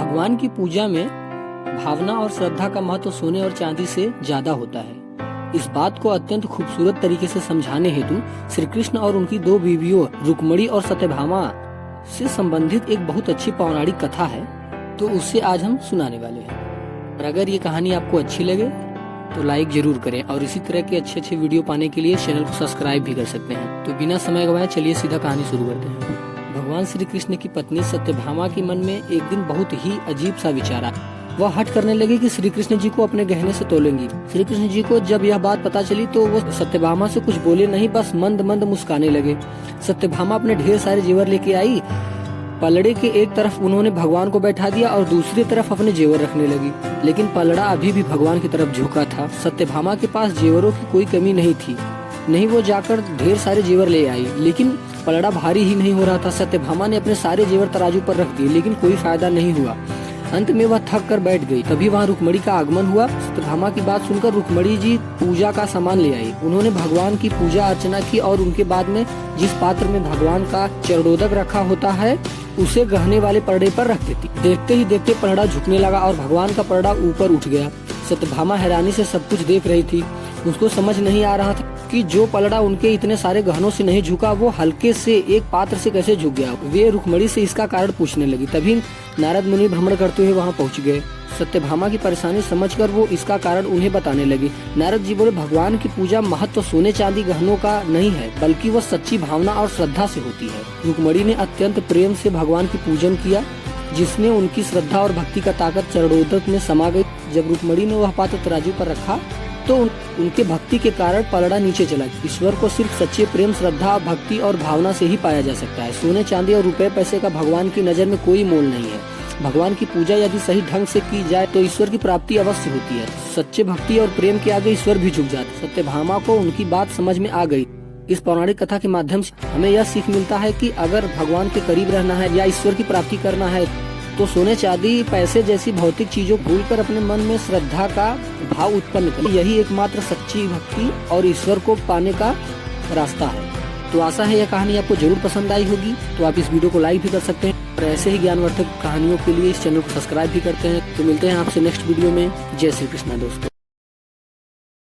भगवान की पूजा में भावना और श्रद्धा का महत्व सोने और चांदी से ज्यादा होता है। इस बात को अत्यंत खूबसूरत तरीके से समझाने हेतु श्री कृष्ण और उनकी दो बीवियों रुक्मिणी और सत्यभामा से संबंधित एक बहुत अच्छी पौराणिक कथा है, तो उससे आज हम सुनाने वाले हैं। और अगर ये कहानी आपको अच्छी लगे तो लाइक जरूर करें और इसी तरह के अच्छे वीडियो पाने के लिए चैनल को सब्सक्राइब भी कर सकते हैं। तो बिना समय गवाए चलिए सीधा कहानी शुरू करते हैं। भगवान श्री कृष्ण की पत्नी सत्यभामा के मन में एक दिन बहुत ही अजीब सा विचार आया। वह हठ करने लगी कि श्री कृष्ण जी को अपने गहने से तोलेंगी। श्री कृष्ण जी को जब यह बात पता चली तो वो सत्यभामा से कुछ बोले नहीं, बस मंद मंद मुस्काने लगे। सत्यभामा अपने ढेर सारे जेवर लेके आई। पलड़े के एक तरफ उन्होंने भगवान को बैठा दिया और दूसरी तरफ अपने जेवर रखने लगी, लेकिन पलड़ा अभी भी भगवान की तरफ झुका था। सत्यभामा के पास जेवरों की कोई कमी नहीं थी, नहीं वो जाकर ढेर सारे जेवर ले आई, लेकिन पलड़ा भारी ही नहीं हो रहा था। सत्यभामा ने अपने सारे जेवर तराजू पर रख दिए, लेकिन कोई फायदा नहीं हुआ। अंत में वह थक कर बैठ गई। तभी वहाँ रुक्मिणी का आगमन हुआ। सत्यभामा की बात सुनकर रुक्मिणी जी पूजा का सामान ले आई। उन्होंने भगवान की पूजा अर्चना की और उनके बाद में जिस पात्र में भगवान का चरणोदक रखा होता है उसे गहने वाले परड़े पर रख देती। देखते ही देखते परड़ा झुकने लगा और भगवान का परड़ा ऊपर उठ गया। सत्यभामा हैरानी से सब कुछ देख रही थी। उसको समझ नहीं आ रहा था कि जो पलड़ा उनके इतने सारे गहनों से नहीं झुका वो हल्के से एक पात्र से कैसे झुक गया। वे रुक्मिणी से इसका कारण पूछने लगी। तभी नारद मुनि भ्रमण करते हुए वहां पहुंच गए। सत्यभामा की परेशानी समझकर वो इसका कारण उन्हें बताने लगी। नारद जी बोले, भगवान की पूजा महत्व सोने चांदी गहनों का नहीं है, बल्कि वह सच्ची भावना और श्रद्धा से होती है। रुक्मिणी ने अत्यंत प्रेम से भगवान की पूजन किया, जिसने उनकी श्रद्धा और भक्ति का ताकत चरणोदक में समा गई। जब रुक्मिणी ने वह पात्र तराजू पर रखा तो उनके भक्ति के कारण पलड़ा नीचे चला। ईश्वर को सिर्फ सच्चे प्रेम, श्रद्धा, भक्ति और भावना से ही पाया जा सकता है। सोने चांदी और रुपए पैसे का भगवान की नजर में कोई मोल नहीं है। भगवान की पूजा यदि सही ढंग से की जाए तो ईश्वर की प्राप्ति अवश्य होती है। सच्चे भक्ति और प्रेम के आगे ईश्वर भी झुक जाते। सत्यभामा को उनकी बात समझ में आ गई। इस पौराणिक कथा के माध्यम से हमें यह सीख मिलता है कि अगर भगवान के करीब रहना है या ईश्वर की प्राप्ति करना है तो सोने चांदी पैसे जैसी भौतिक चीजों को भूलकर अपने मन में श्रद्धा का भाव उत्पन्न करें। यही एकमात्र सच्ची भक्ति और ईश्वर को पाने का रास्ता है। तो आशा है यह कहानी आपको जरूर पसंद आई होगी। तो आप इस वीडियो को लाइक भी कर सकते हैं और ऐसे ही ज्ञानवर्धक कहानियों के लिए इस चैनल को सब्सक्राइब भी करते हैं। तो मिलते हैं आपसे नेक्स्ट वीडियो में। जय श्री कृष्णा दोस्तों।